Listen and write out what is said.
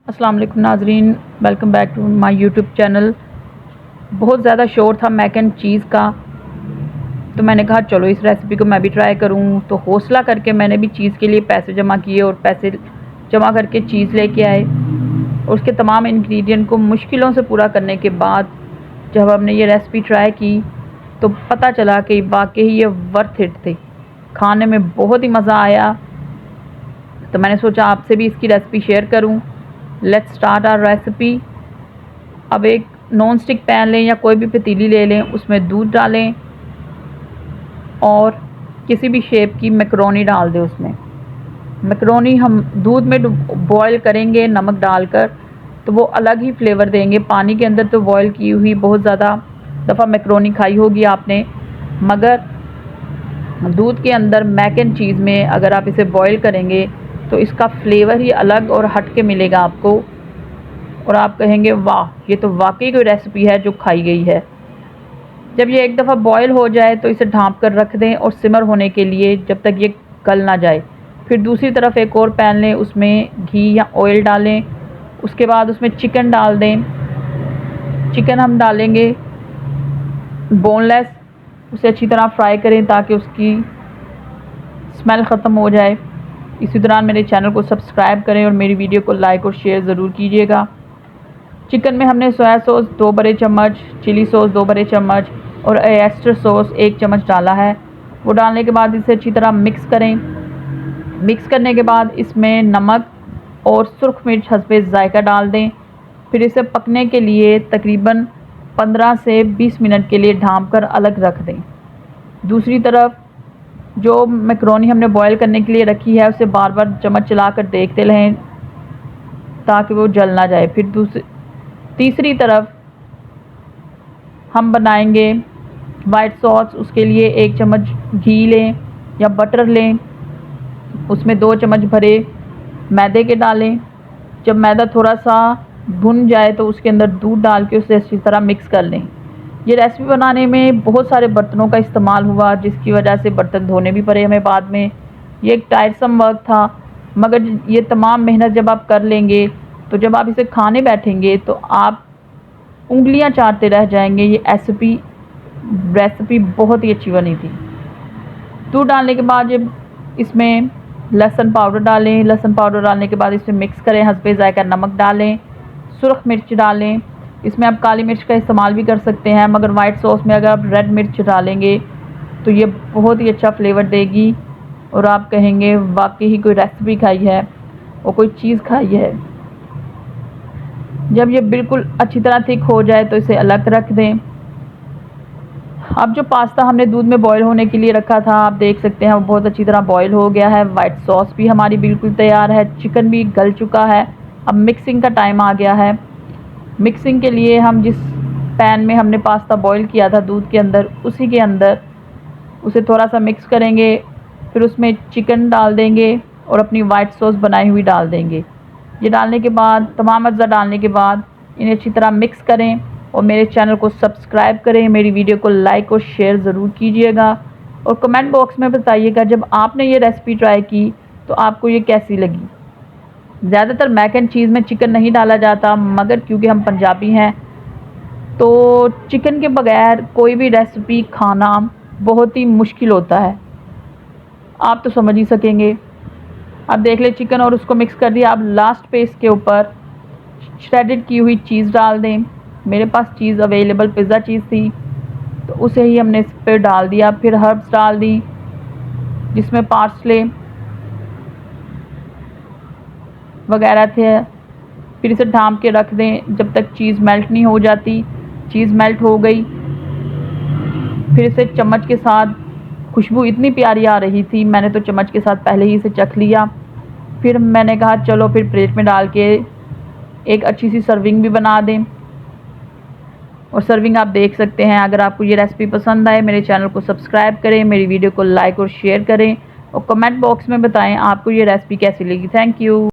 अस्सलाम वालेकुम नाजरीन, welcome back to my YouTube channel. बहुत ज़्यादा शोर था मैक एंड चीज़ का, तो मैंने कहा चलो इस रेसिपी को मैं भी ट्राई करूं। तो हौसला करके मैंने भी चीज़ के लिए पैसे जमा किए और पैसे जमा करके चीज़ लेके आए। और उसके तमाम इंग्रेडिएंट को मुश्किलों से पूरा करने के बाद जब हमने ये रेसिपी ट्राई की तो पता चला कि वाकई ये वर्थ इट थी। खाने में बहुत ही मज़ा आया, तो मैंने सोचा आपसे भी इसकी रेसिपी शेयर करूं। Let's start our recipe. अब एक नॉन स्टिक पैन लें या कोई भी पतीली ले लें, उसमें दूध डालें और किसी भी शेप की मैकरोनी डाल दें। उसमें मैकरोनी हम दूध में बॉयल करेंगे नमक डालकर, तो वो अलग ही फ्लेवर देंगे। पानी के अंदर तो बॉयल की हुई बहुत ज़्यादा दफ़ा मैकरोनी खाई होगी आपने, मगर दूध के अंदर मैक एंड चीज़ में अगर आप इसे बॉयल करेंगे तो इसका फ्लेवर ही अलग और हट के मिलेगा आपको, और आप कहेंगे वाह, ये तो वाकई कोई रेसिपी है जो खाई गई है। जब ये एक दफ़ा बॉयल हो जाए तो इसे ढाँप कर रख दें और सिमर होने के लिए, जब तक ये गल ना जाए। फिर दूसरी तरफ एक और पैन लें, उसमें घी या ऑयल डालें। उसके बाद उसमें चिकन डाल दें। चिकन हम डालेंगे बोनलेस, उसे अच्छी तरह फ्राई करें ताकि उसकी स्मेल ख़त्म हो जाए। इसी दौरान मेरे चैनल को सब्सक्राइब करें और मेरी वीडियो को लाइक और शेयर ज़रूर कीजिएगा। चिकन में हमने सोया सॉस 2 बड़े चम्मच, चिली सॉस 2 बड़े चम्मच और ऑयस्टर सॉस 1 चम्मच डाला है। वो डालने के बाद इसे अच्छी तरह मिक्स करें। मिक्स करने के बाद इसमें नमक और सुर्ख मिर्च हस्बे ज़ायका डाल दें। फिर इसे पकने के लिए तकरीबन 15 से 20 मिनट के लिए ढाँप कर अलग रख दें। दूसरी तरफ जो मैकरोनी हमने बॉयल करने के लिए रखी है, उसे बार बार चम्मच चलाकर देखते रहें ताकि वो जल ना जाए। फिर तीसरी तरफ हम बनाएंगे वाइट सॉस। उसके लिए 1 चम्मच घी लें या बटर लें, उसमें 2 चम्मच भरे मैदे के डालें। जब मैदा थोड़ा सा भुन जाए तो उसके अंदर दूध डाल के उसे अच्छी तरह मिक्स कर लें। ये रेसिपी बनाने में बहुत सारे बर्तनों का इस्तेमाल हुआ, जिसकी वजह से बर्तन धोने भी पड़े हमें बाद में। ये एक टायरसम वर्क था, मगर ये तमाम मेहनत जब आप कर लेंगे तो जब आप इसे खाने बैठेंगे तो आप उंगलियां चाटते रह जाएंगे। ये रेसिपी बहुत ही अच्छी बनी थी। दूध डालने के बाद जब इसमें लहसुन पाउडर डालें। लहसुन पाउडर डालने के बाद इसे मिक्स करें। हस्बे ज़ायका नमक डालें, सुर्ख मिर्च डालें। इसमें आप काली मिर्च का इस्तेमाल भी कर सकते हैं, मगर वाइट सॉस में अगर आप रेड मिर्च डालेंगे तो ये बहुत ही अच्छा फ्लेवर देगी और आप कहेंगे वाकई ही कोई रेसिपी खाई है और कोई चीज़ खाई है। जब ये बिल्कुल अच्छी तरह थिक हो जाए तो इसे अलग रख दें। अब जो पास्ता हमने दूध में बॉईल होने के लिए रखा था, आप देख सकते हैं वो बहुत अच्छी तरह बॉईल हो गया है। वाइट सॉस भी हमारी बिल्कुल तैयार है, चिकन भी गल चुका है। अब मिक्सिंग का टाइम आ गया है। मिक्सिंग के लिए हम जिस पैन में हमने पास्ता बॉईल किया था दूध के अंदर, उसी के अंदर उसे थोड़ा सा मिक्स करेंगे। फिर उसमें चिकन डाल देंगे और अपनी वाइट सॉस बनाई हुई डाल देंगे। ये डालने के बाद, तमाम अज्जा डालने के बाद इन्हें अच्छी तरह मिक्स करें और मेरे चैनल को सब्सक्राइब करें। मेरी वीडियो को लाइक और शेयर ज़रूर कीजिएगा और कमेंट बॉक्स में बताइएगा जब आपने ये रेसिपी ट्राई की तो आपको ये कैसी लगी। ज़्यादातर मैक एंड चीज़ में चिकन नहीं डाला जाता, मगर क्योंकि हम पंजाबी हैं तो चिकन के बगैर कोई भी रेसिपी खाना बहुत ही मुश्किल होता है। आप तो समझ ही सकेंगे। अब देख ले चिकन और उसको मिक्स कर दिया। अब लास्ट पे इसके ऊपर श्रेडेड की हुई चीज़ डाल दें। मेरे पास चीज़ अवेलेबल पिज़्ज़ा चीज़ थी तो उसे ही हमने इस पर डाल दिया। फिर हर्ब्स डाल दी, जिसमें पार्सले वगैरह थे। फिर इसे ढाँप के रख दें जब तक चीज़ मेल्ट नहीं हो जाती। चीज़ मेल्ट हो गई, फिर इसे चम्मच के साथ, खुशबू इतनी प्यारी आ रही थी, मैंने तो चम्मच के साथ पहले ही इसे चख लिया। फिर मैंने कहा चलो फिर प्लेट में डाल के एक अच्छी सी सर्विंग भी बना दें। और सर्विंग आप देख सकते हैं। अगर आपको ये रेसिपी पसंद आए, मेरे चैनल को सब्सक्राइब करें, मेरी वीडियो को लाइक और शेयर करें और कमेंट बॉक्स में बताएं आपको ये रेसिपी कैसी लगी। Thank you.